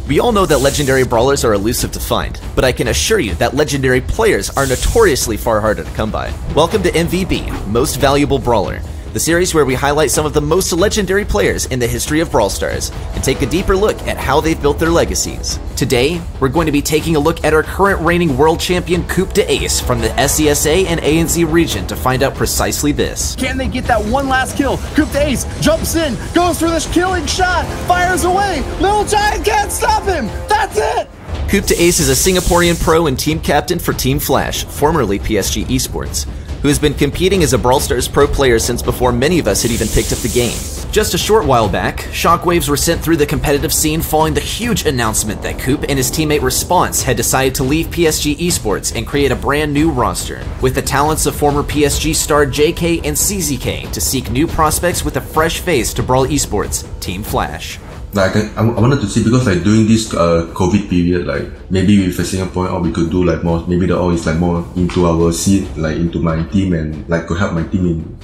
We all know that legendary brawlers are elusive to find, but I can assure you that legendary players are notoriously far harder to come by. Welcome to MVB, Most Valuable Brawler, the series where we highlight some of the most legendary players in the history of Brawl Stars and take a deeper look at how they've built their legacies. Today, we're going to be taking a look at our current reigning world champion CoupDeAce from the SESA and ANZ region to find out precisely this. Can they get that one last kill? CoupDeAce jumps in, goes for this killing shot, fires away, Little Giant can't stop him, that's it! CoupDeAce is a Singaporean pro and team captain for Team Flash, formerly PSG Esports, who has been competing as a Brawl Stars pro player since before many of us had even picked up the game. Just a short while back, shockwaves were sent through the competitive scene following the huge announcement that Coup and his teammate Response had decided to leave PSG Esports and create a brand new roster, with the talents of former PSG star JK and CZK to seek new prospects with a fresh face to Brawl Esports, Team Flash. Like I wanted to see, because like during this COVID period, like maybe with a Singapore, or we could do like more, maybe the all is like more into our seat, like into my team, and like could help my team in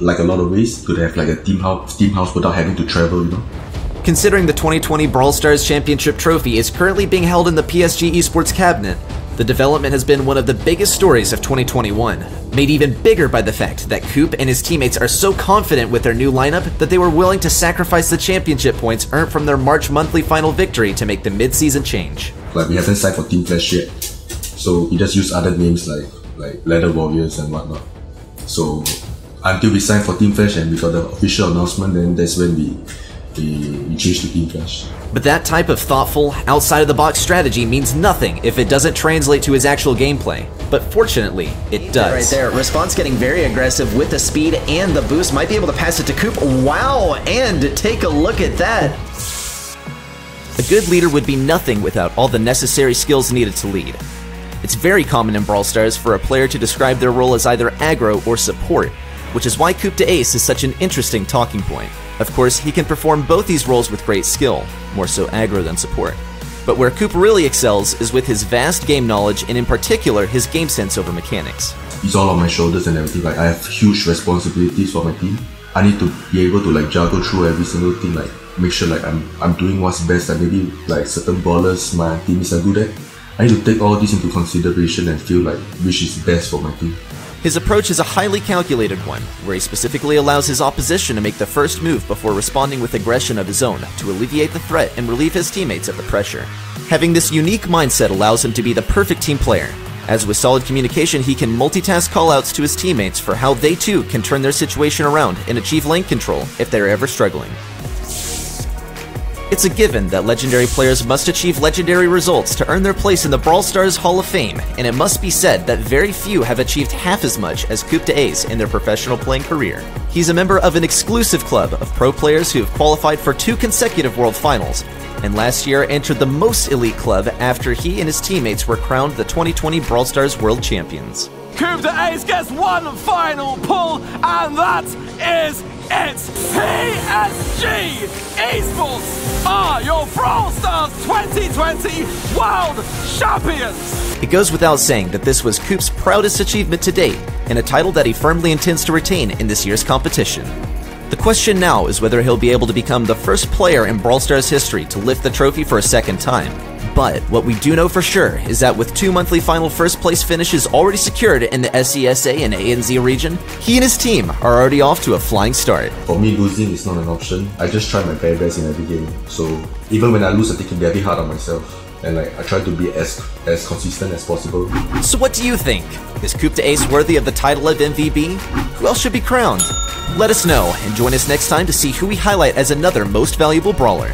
like a lot of ways. Could have like a team house without having to travel, you know. Considering the 2020 Brawl Stars Championship trophy is currently being held in the PSG Esports cabinet, the development has been one of the biggest stories of 2021, made even bigger by the fact that Coup and his teammates are so confident with their new lineup that they were willing to sacrifice the championship points earned from their March monthly final victory to make the mid-season change. Like we haven't signed for Team Flash yet, so we just use other names like Leather Warriors and whatnot. So until we sign for Team Flash and we got the official announcement, then that's when we changed to Team Flash. But that type of thoughtful, outside-of-the-box strategy means nothing if it doesn't translate to his actual gameplay. But fortunately, it does. Right there, Response getting very aggressive with the speed and the boost. Might be able to pass it to Coup. Wow, and take a look at that. A good leader would be nothing without all the necessary skills needed to lead. It's very common in Brawl Stars for a player to describe their role as either aggro or support, which is why CoupDeAce is such an interesting talking point. Of course, he can perform both these roles with great skill, more so aggro than support. But where Coup really excels is with his vast game knowledge and in particular his game sense over mechanics. It's all on my shoulders and everything. Like I have huge responsibilities for my team. I need to be able to like juggle through every single thing, like make sure like I'm doing what's best. Like maybe like certain brawlers my teammates are good at. I need to take all this into consideration and feel like which is best for my team. His approach is a highly calculated one, where he specifically allows his opposition to make the first move before responding with aggression of his own to alleviate the threat and relieve his teammates of the pressure. Having this unique mindset allows him to be the perfect team player, as with solid communication he can multitask callouts to his teammates for how they too can turn their situation around and achieve lane control if they're ever struggling. It's a given that legendary players must achieve legendary results to earn their place in the Brawl Stars Hall of Fame, and it must be said that very few have achieved half as much as CoupDeAce in their professional playing career. He's a member of an exclusive club of pro players who have qualified for 2 consecutive World Finals, and last year entered the most elite club after he and his teammates were crowned the 2020 Brawl Stars World Champions. CoupDeAce gets one final pull, and that is it! PSG Esports are your Brawl Stars 2020 World Champions! It goes without saying that this was Coup's proudest achievement to date, and a title that he firmly intends to retain in this year's competition. The question now is whether he'll be able to become the first player in Brawl Stars history to lift the trophy for a second time. But what we do know for sure is that with 2 monthly final first place finishes already secured in the SESA and ANZ region, he and his team are already off to a flying start. For me, losing is not an option. I just try my very best in every game. So even when I lose, I take it very hard on myself. And like I try to be as consistent as possible. So what do you think? Is CoupDeAce worthy of the title of MVP? Who else should be crowned? Let us know and join us next time to see who we highlight as another Most Valuable Brawler.